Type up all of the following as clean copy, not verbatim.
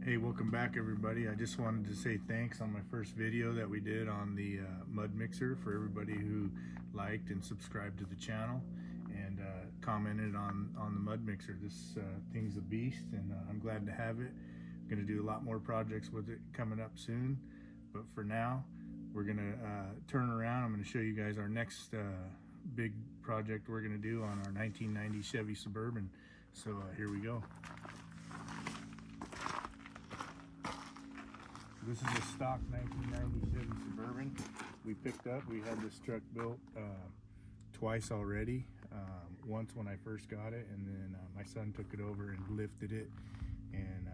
Hey, welcome back everybody. I just wanted to say thanks on my first video that we did on the mud mixer for everybody who liked and subscribed to the channel and commented on the mud mixer. This thing's a beast, and I'm glad to have it. I'm going to do a lot more projects with it coming up soon, but for now we're going to turn around. I'm going to show you guys our next big project we're going to do on our 1990 Chevy Suburban. So here we go. This is a stock 1990 Chevy Suburban we picked up. We had this truck built twice already. Once when I first got it, and then my son took it over and lifted it. And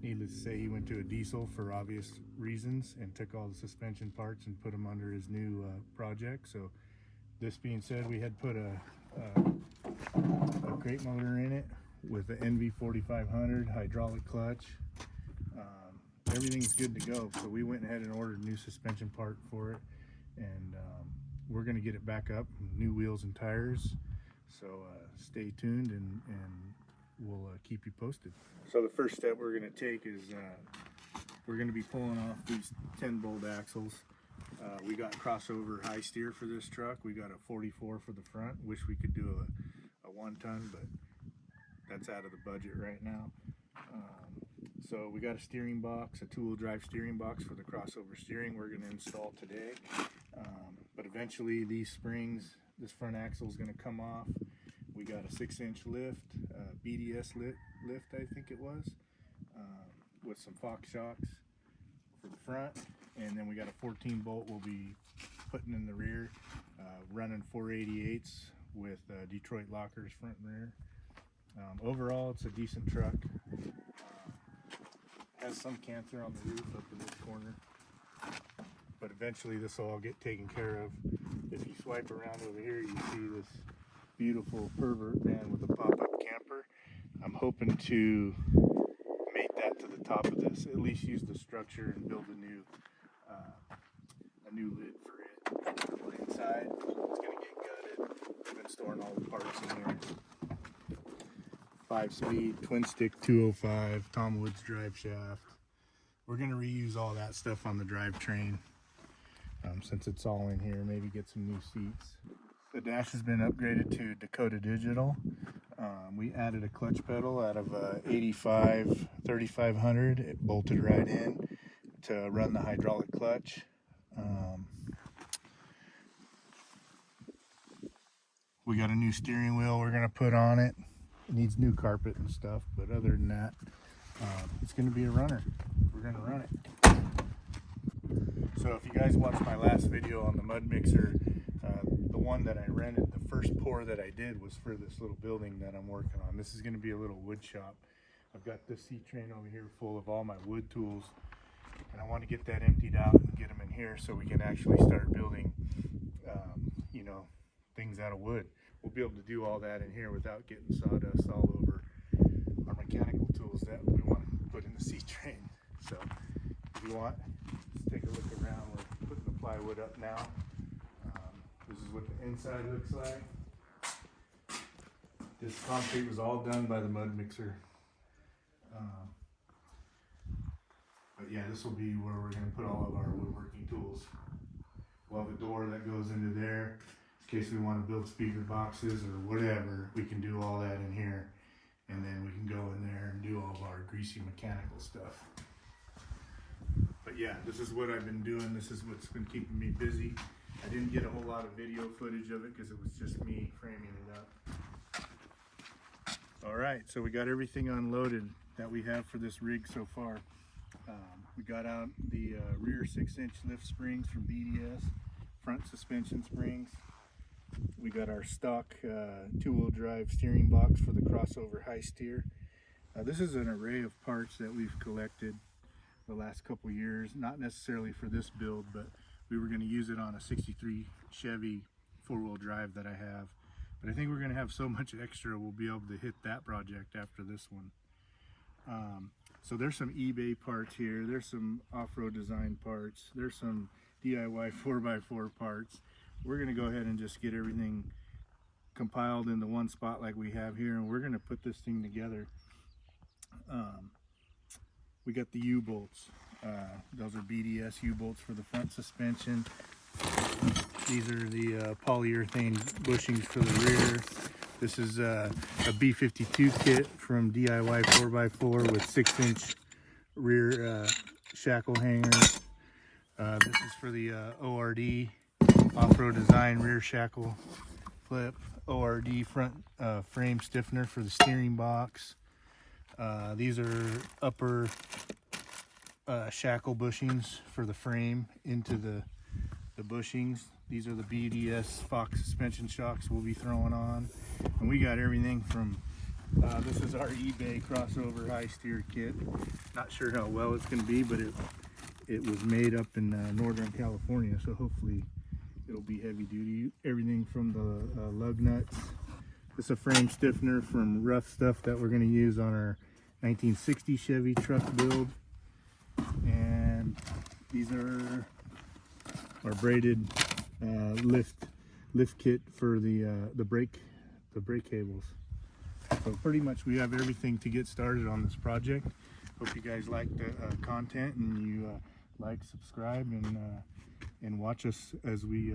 needless to say, he went to a diesel for obvious reasons and took all the suspension parts and put them under his new project. So this being said, we had put a crate motor in it with the NV 4500 hydraulic clutch. Everything's good to go, so we went ahead and ordered a new suspension part for it, and we're going to get it back up, new wheels and tires. So stay tuned, and we'll keep you posted. So the first step we're going to take is we're going to be pulling off these 10-bolt axles. We got crossover high steer for this truck. We got a 44 for the front. Wish we could do a 1-ton, but that's out of the budget right now. So we got a steering box, a two-wheel drive steering box for the crossover steering we're going to install today. But eventually these springs, this front axle is going to come off. We got a 6-inch lift, BDS lift I think it was, with some Fox shocks for the front. And then we got a 14-bolt we'll be putting in the rear, running 488s with Detroit lockers front and rear. Overall, it's a decent truck. Has some cancer on the roof up in this corner, but eventually this will all get taken care of. If you swipe around over here, you see this beautiful pervert van with a pop-up camper. I'm hoping to mate that to the top of this, at least use the structure and build a new lid for it. Inside, it's gonna get gutted. I've been storing all the parts in here. 5-speed, twin stick 205, Tom Woods drive shaft. We're going to reuse all that stuff on the drivetrain since it's all in here. Maybe get some new seats. The dash has been upgraded to Dakota Digital. We added a clutch pedal out of 85 3500. It bolted right in to run the hydraulic clutch. We got a new steering wheel we're going to put on it. It needs new carpet and stuff, but other than that, it's going to be a runner. We're going to run it. So if you guys watched my last video on the mud mixer, the one that I rented, the first pour that I did was for this little building that I'm working on. This is going to be a little wood shop. I've got this seat train over here full of all my wood tools, and I want to get that emptied out and get them in here so we can actually start building, you know, things out of wood. We'll be able to do all that in here without getting sawdust all over our mechanical tools that we want to put in the seat train. So if you want, let's take a look around. We're putting the plywood up now. This is what the inside looks like. This concrete was all done by the mud mixer. But yeah, this will be where we're going to put all of our woodworking tools. We'll have a door that goes into there. In case we want to build speaker boxes or whatever, we can do all that in here, and then we can go in there and do all of our greasy mechanical stuff. But yeah, this is what I've been doing. This is what's been keeping me busy. I didn't get a whole lot of video footage of it because it was just me framing it up. All right, so we got everything unloaded that we have for this rig so far. We got out the rear 6-inch lift springs from BDS, front suspension springs. We got our stock two-wheel drive steering box for the crossover high steer. This is an array of parts that we've collected the last couple years, not necessarily for this build, but we were going to use it on a 63 Chevy 4-wheel drive that I have. But I think we're going to have so much extra we'll be able to hit that project after this one. So there's some eBay parts here, there's some off-road design parts, there's some DIY 4x4 parts. We're going to go ahead and just get everything compiled into one spot like we have here, and we're going to put this thing together. we got the U-bolts. Those are BDS U-bolts for the front suspension. These are the polyurethane bushings for the rear. This is a B52 kit from DIY 4x4 with 6-inch rear shackle hangers. This is for the ORD, off-road design rear shackle flip. ORD front frame stiffener for the steering box. These are upper shackle bushings for the frame into the bushings. These are the BDS Fox suspension shocks we'll be throwing on. And we got everything from, this is our eBay crossover high steer kit. Not sure how well it's going to be, but it was made up in Northern California, so hopefully it'll be heavy duty. Everything from the lug nuts. This is a frame stiffener from Rough Stuff that we're going to use on our 1960 Chevy truck build. And these are our braided lift kit for the brake cables. So pretty much we have everything to get started on this project. Hope you guys like the content, and you like, subscribe, and watch us as we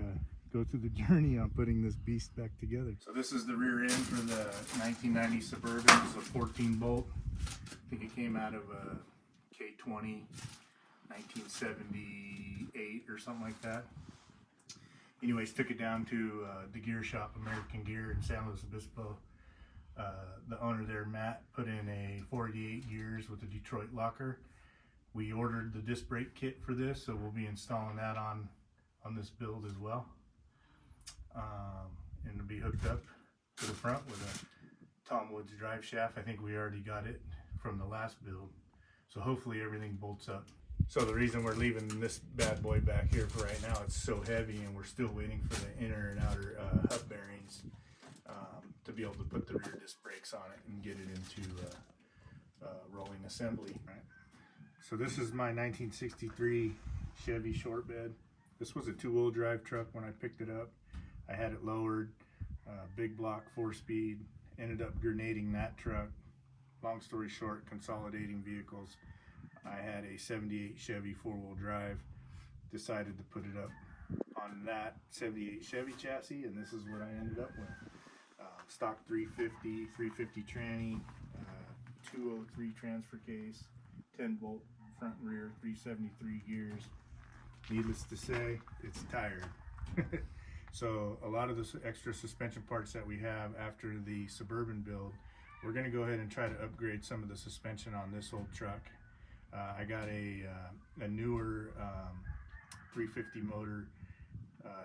go through the journey on putting this beast back together. So this is the rear end for the 1990 Suburban. It's a 14 bolt. I think it came out of a K20 1978 or something like that. Anyways, took it down to the gear shop, American Gear in San Luis Obispo. The owner there, Matt, put in a 48 gears with a Detroit locker. We ordered the disc brake kit for this, so we'll be installing that on this build as well. And it'll be hooked up to the front with a Tom Woods drive shaft. I think we already got it from the last build. So hopefully everything bolts up. So the reason we're leaving this bad boy back here for right now, it's so heavy, and we're still waiting for the inner and outer hub bearings to be able to put the rear disc brakes on it and get it into rolling assembly. Right. So this is my 1963 Chevy short bed. This was a 2-wheel drive truck when I picked it up. I had it lowered, big block 4-speed, ended up grenading that truck. Long story short, consolidating vehicles. I had a 78 Chevy 4-wheel drive, decided to put it up on that 78 Chevy chassis, and this is what I ended up with. Stock 350 tranny, 203 transfer case, 10 bolt front and rear, 373 gears. Needless to say, it's tired. So a lot of the extra suspension parts that we have after the Suburban build, we're going to go ahead and try to upgrade some of the suspension on this old truck. I got a newer 350 motor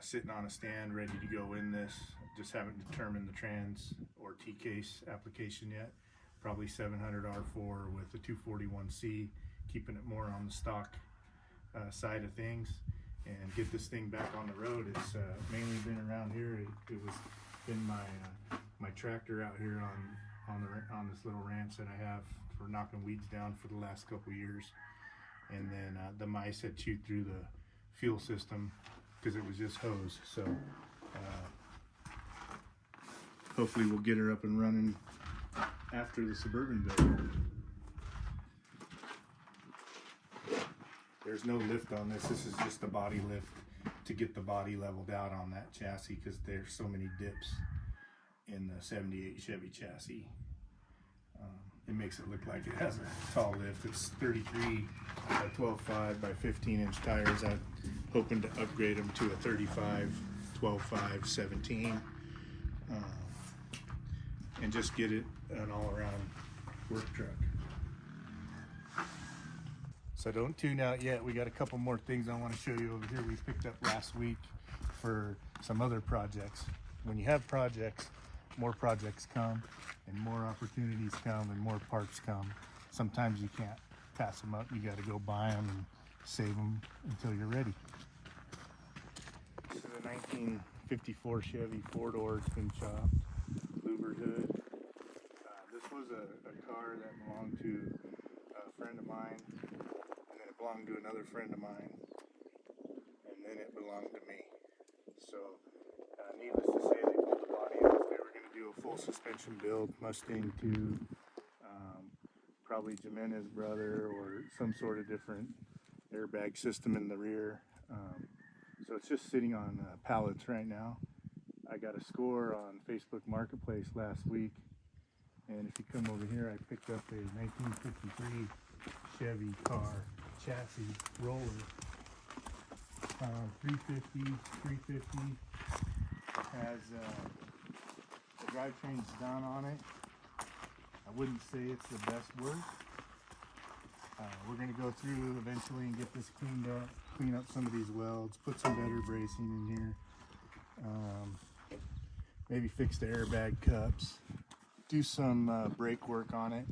sitting on a stand ready to go in this. Just haven't determined the trans or T-case application yet. Probably 700 R4 with the 241C, keeping it more on the stock side of things, and get this thing back on the road. It's mainly been around here. It was been my tractor out here on this little ranch that I have for knocking weeds down for the last couple years. And then the mice had chewed through the fuel system because it was just hose. So hopefully we'll get her up and running after the Suburban build. There's no lift on this. This is just a body lift to get the body leveled out on that chassis, because there's so many dips in the 78 Chevy chassis. It makes it look like it has a tall lift. It's 33 by 12.5 by 15-inch tires. I'm hoping to upgrade them to a 35, 12.5, 17, and just get it an all-around work truck. So don't tune out yet. We got a couple more things I want to show you over here we picked up last week for some other projects. When you have projects, more projects come, and more opportunities come, and more parts come. Sometimes you can't pass them up. You got to go buy them and save them until you're ready. This is a 1954 Chevy 4-door twin chopped louvered hood. This was a car that belonged to a friend of mine, and then it belonged to another friend of mine, and then it belonged to me. So needless to say, they pulled the body off. They were going to do a full suspension build, Mustang 2, probably Jimenez brother or some sort of different airbag system in the rear. So it's just sitting on pallets right now. I got a score on Facebook Marketplace last week, and if you come over here, I picked up a 1953 Chevy car chassis roller. 350 has the drivetrain's down on it. I wouldn't say it's the best work. We're going to go through eventually and get this cleaned up, clean up some of these welds, put some better bracing in here, maybe fix the airbag cups, do some brake work on it,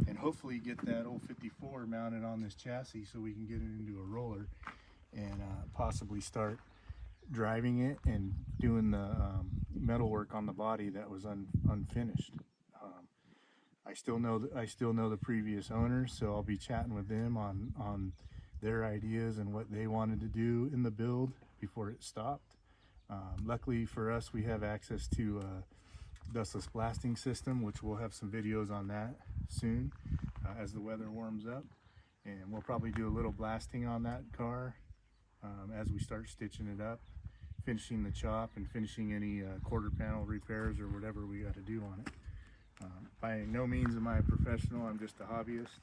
and hopefully get that old 54 mounted on this chassis so we can get it into a roller and possibly start driving it and doing the metal work on the body that was unfinished. I still know the previous owners, so I'll be chatting with them on their ideas and what they wanted to do in the build before it stopped. Luckily for us, we have access to a dustless blasting system, which we'll have some videos on that soon as the weather warms up, and we'll probably do a little blasting on that car as we start stitching it up, finishing the chop and finishing any quarter panel repairs or whatever we got to do on it. By no means am I a professional, I'm just a hobbyist,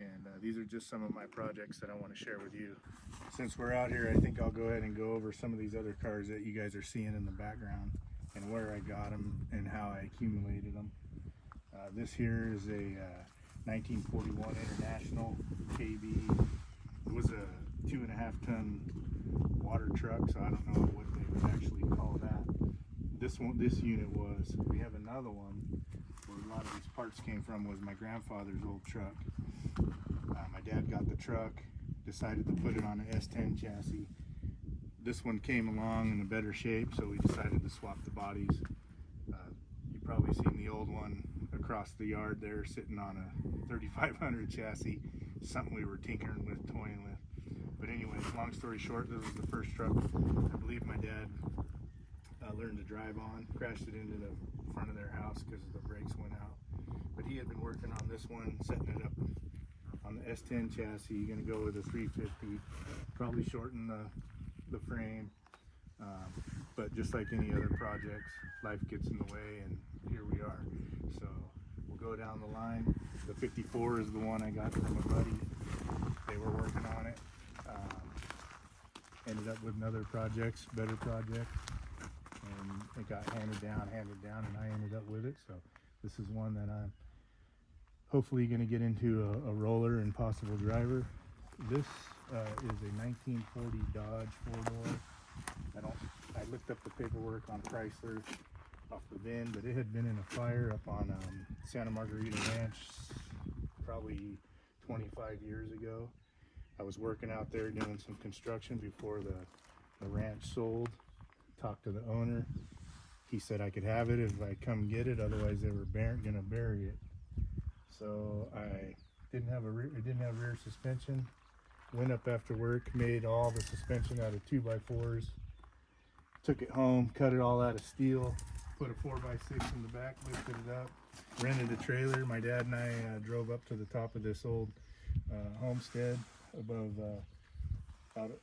and these are just some of my projects that I want to share with you. Since we're out here, I think I'll go ahead and go over some of these other cars that you guys are seeing in the background and where I got them and how I accumulated them. This here is a 1941 International KB. It was a 2.5 ton water truck, so I don't know what they would actually call that. This unit was. We have another one where a lot of these parts came from, was my grandfather's old truck. My dad got the truck, decided to put it on an S10 chassis. This one came along in a better shape, so we decided to swap the bodies. You've probably seen the old one across the yard there sitting on a 3500 chassis, something we were tinkering with, toying with. But anyways, long story short, this was the first truck I believe my dad learned to drive on. Crashed it into the front of their house because the brakes went out. But he had been working on this one, setting it up on the S10 chassis. You're going to go with a 350, probably shorten the frame. But just like any other projects, life gets in the way, and here we are. So we'll go down the line. The 54 is the one I got from a buddy. They were working on it. Ended up with another projects, better project, and it got handed down, and I ended up with it. So this is one that I'm hopefully going to get into a roller and possible driver. This is a 1940 Dodge 4-door. I looked up the paperwork on Chrysler off the VIN, but it had been in a fire up on Santa Margarita Ranch probably 25 years ago. I was working out there doing some construction before the ranch sold. Talked to the owner. He said I could have it if I come get it, otherwise they were gonna bury it. So I didn't have rear suspension. Went up after work, made all the suspension out of 2x4s. Took it home, cut it all out of steel, put a 4x6 in the back, lifted it up, rented a trailer. My dad and I drove up to the top of this old homestead above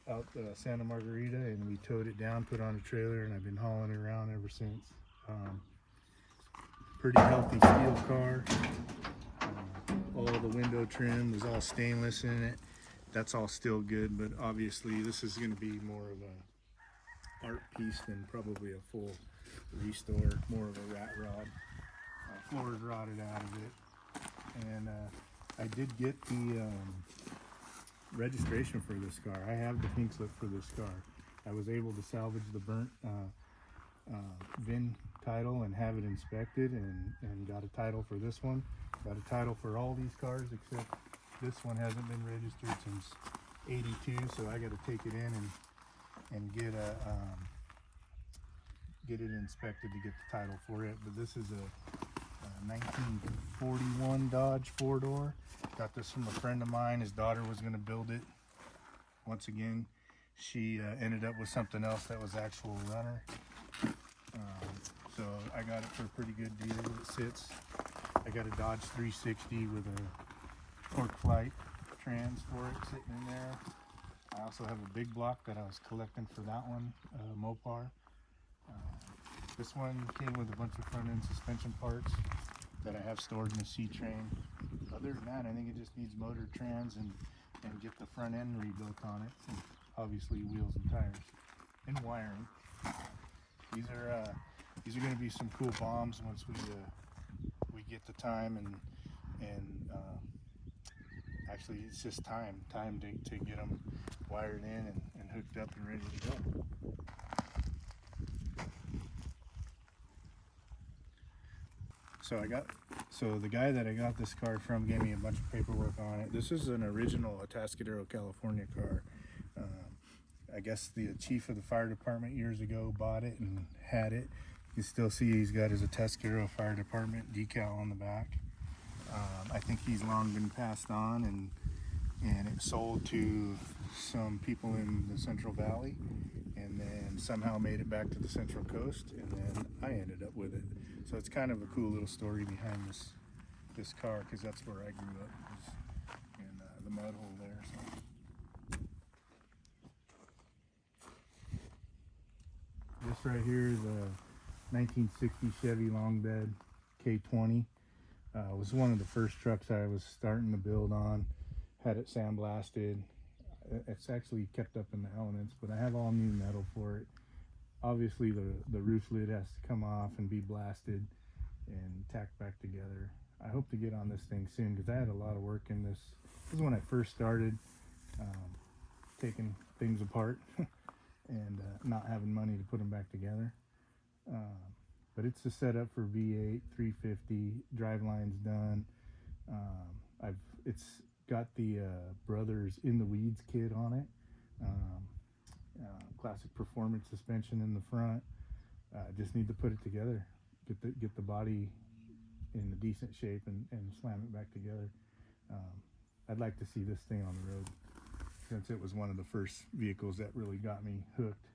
out Santa Margarita, and we towed it down, put on a trailer, and I've been hauling it around ever since. Pretty healthy steel car. All the window trim was all stainless in it. That's all still good, but obviously this is going to be more of a art piece than probably a full restore, more of a rat rod. Floor's rotted out of it, and I did get the registration for this car. I have the pink slip for this car. I was able to salvage the burnt VIN title and have it inspected, and got a title for this one. Got a title for all these cars except this one hasn't been registered since '82, so I got to take it in and get it inspected to get the title for it. But this is a 1941 Dodge 4-door. Got this from a friend of mine. His daughter was going to build it. Once again, she ended up with something else that was actual runner. So I got it for a pretty good deal. It sits. I got a Dodge 360 with torque flight trans for it sitting in there. I also have a big block that I was collecting for that one, Mopar. This one came with a bunch of front end suspension parts that I have stored in the C-train. Other than that, I think it just needs motor trans and get the front end rebuilt on it, and obviously wheels and tires and wiring. These are going to be some cool bombs once we get the time and actually it's just time to get them wired in and hooked up and ready to go. So the guy that I got this car from gave me a bunch of paperwork on it. This is an original Atascadero, California car. I guess the chief of the fire department years ago bought it and had it. You still see he's got his Atascadero Fire Department decal on the back. I think he's long been passed on, and it sold to some people in the Central Valley, and then somehow made it back to the Central Coast, and then I ended up with it. So it's kind of a cool little story behind this car, because that's where I grew up, was in the mud hole there. So this right here is a 1960 Chevy long bed K20. Was one of the first trucks I was starting to build on. Had it sandblasted. It's actually kept up in the elements, but I have all new metal for it. Obviously the roof lid has to come off and be blasted and tacked back together. I hope to get on this thing soon, because I had a lot of work in this. This is when I first started taking things apart and not having money to put them back together. But it's a setup for V8, 350, drivelines done. It's got the Brothers in the Weeds kit on it. Classic performance suspension in the front. Just need to put it together, get the body in a decent shape and slam it back together. I'd like to see this thing on the road, since it was one of the first vehicles that really got me hooked.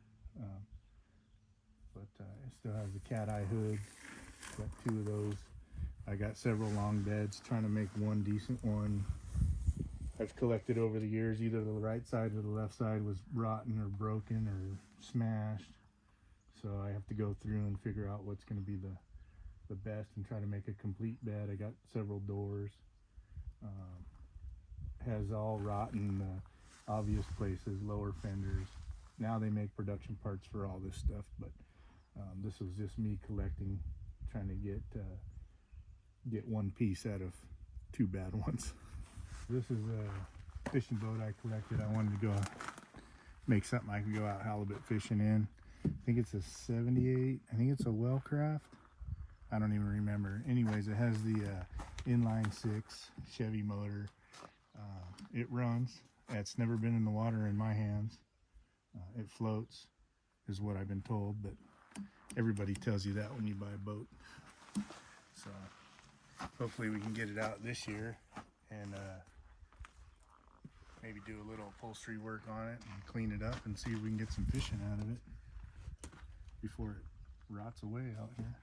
But it still has the cat eye hood. Got 2 of those. I got several long beds, trying to make one decent one. I've collected over the years, either the right side or the left side was rotten or broken or smashed. So I have to go through and figure out what's going to be the best and try to make a complete bed. I got several doors. Has all rotten obvious places, lower fenders. Now they make production parts for all this stuff, but this was just me collecting, trying to get one piece out of 2 bad ones. This is a fishing boat I collected. I wanted to go make something I can go out halibut fishing in. I think it's a 78. I think it's a Wellcraft. I don't even remember. Anyways, it has the inline 6 Chevy motor. It runs. It's never been in the water in my hands. It floats, is what I've been told, but everybody tells you that when you buy a boat. So hopefully we can get it out this year and maybe do a little upholstery work on it and clean it up and see if we can get some fishing out of it before it rots away out here.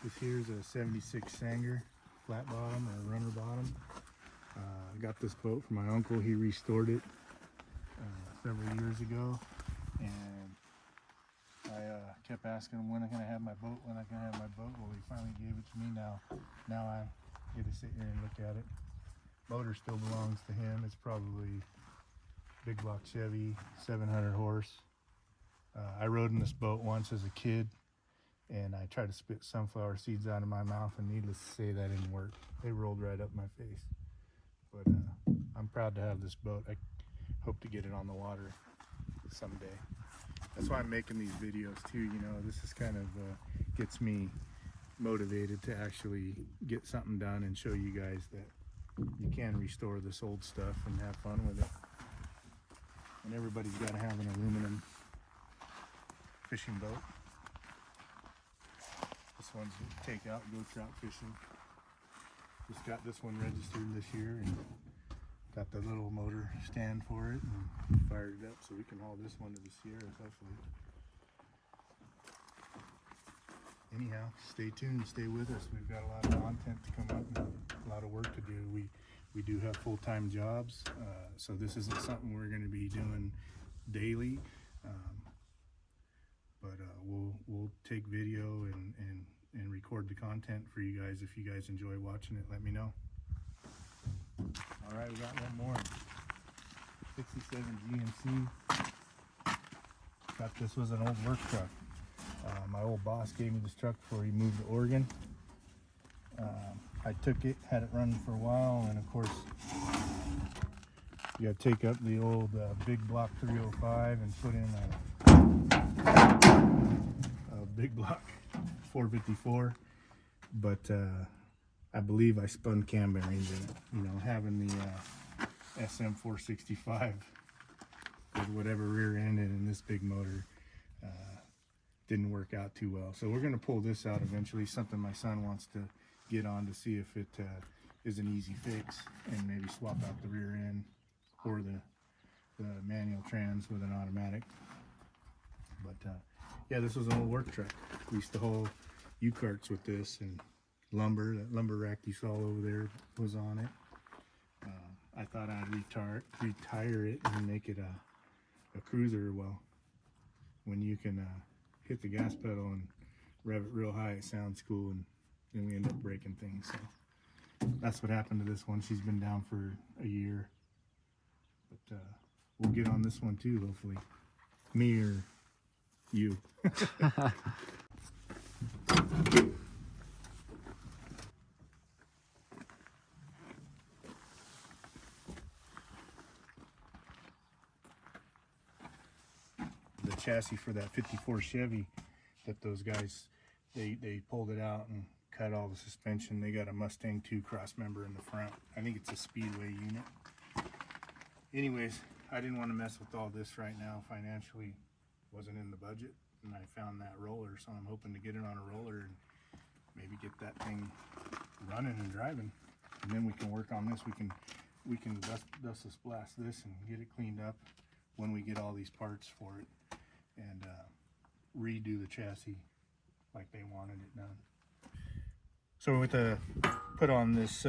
This here's a 76 Sanger, flat bottom or runner bottom. I got this boat from my uncle. He restored it several years ago, and I kept asking him, when I'm gonna have my boat, when I'm gonna have my boat. Well, he finally gave it to me. Now I get to sit here and look at it. Motor still belongs to him. It's probably big block Chevy, 700 horse. I rode in this boat once as a kid, and I tried to spit sunflower seeds out of my mouth, and needless to say, that didn't work. They rolled right up my face. But I'm proud to have this boat. I hope to get it on the water someday. That's why I'm making these videos too. You know, this is kind of gets me motivated to actually get something done and show you guys that you can restore this old stuff and have fun with it. And everybody's got to have an aluminum fishing boat. This one's takeout, go trout fishing. Just got this one registered this year and got the little motor stand for it and fired it up so we can haul this one to the Sierras hopefully. Anyhow, stay tuned, stay with us. We've got a lot of content to come up and a lot of work to do. We do have full-time jobs, so this isn't something we're going to be doing daily. But we'll take video and record the content for you guys. If you guys enjoy watching it, let me know. All right, we got one more. 67 GMC. Thought this was an old work truck. My old boss gave me this truck before he moved to Oregon. I took it, had it running for a while, and of course you gotta take up the old big block 305 and put in a big block 454. But I believe I spun cam bearings in it. You know, having the SM 465 with whatever rear ended in this big motor didn't work out too well. So we're gonna pull this out eventually. Something my son wants to get on to see if it is an easy fix, and maybe swap out the rear end or the manual trans with an automatic. But yeah, this was an old work truck. We used to haul U-carts with this, and lumber. That lumber rack you saw over there was on it. I thought I'd retire it and make it a cruiser. Well, when you can hit the gas pedal and rev it real high, it sounds cool, and then we end up breaking things. So that's what happened to this one. She's been down for a year, but we'll get on this one too, hopefully. Me or you. The chassis for that 54 Chevy that those guys, they pulled it out and cut all the suspension. They got a Mustang 2 cross member in the front. I think it's a Speedway unit. Anyways, I didn't want to mess with all this right now. Financially wasn't in the budget, and I found that roller, so I'm hoping to get it on a roller and maybe get that thing running and driving, and then we can work on this. We can dust blast this and get it cleaned up when we get all these parts for it, and redo the chassis like they wanted it done. So with put on this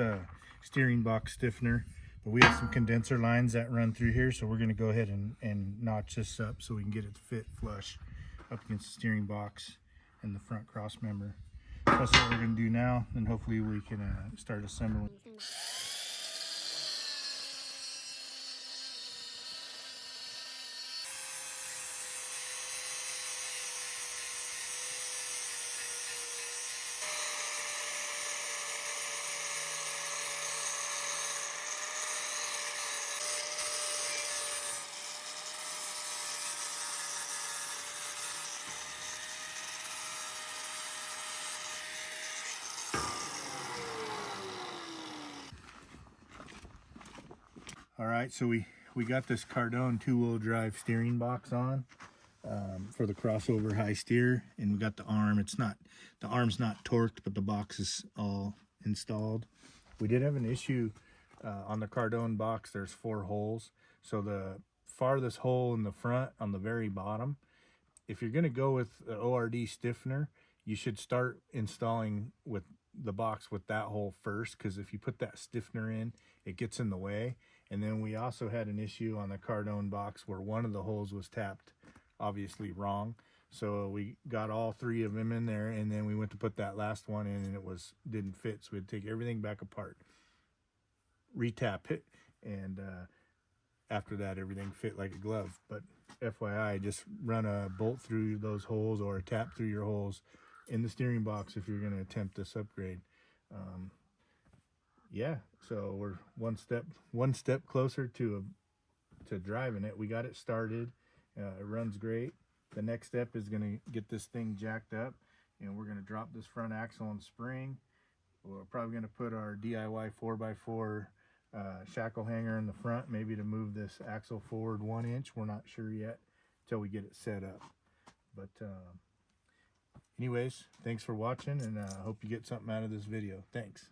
steering box stiffener, but we have some condenser lines that run through here, so we're going to go ahead and notch this up so we can get it to fit flush up against the steering box and the front cross member. That's what we're going to do now, and hopefully we can start assembling. All right, so we got this Cardone 2-wheel drive steering box on for the crossover high steer, and we got the arm. The arm's not torqued, but the box is all installed. We did have an issue on the Cardone box. There's 4 holes, so the farthest hole in the front on the very bottom, if you're going to go with the ORD stiffener, you should start installing with the box with that hole first, because if you put that stiffener in, it gets in the way. And then we also had an issue on the Cardone box where one of the holes was tapped obviously wrong, so we got all 3 of them in there, and then we went to put that last one in, and it didn't fit, so we had to take everything back apart, retap it, and after that everything fit like a glove. But FYI, just run a bolt through those holes or a tap through your holes in the steering box if you're going to attempt this upgrade. Yeah, so we're one step closer to driving it. We got it started. It runs great. The next step is going to get this thing jacked up, and we're going to drop this front axle and spring. We're probably going to put our DIY 4x4 shackle hanger in the front, maybe to move this axle forward 1 inch. We're not sure yet until we get it set up. But anyways, thanks for watching, and I hope you get something out of this video. Thanks.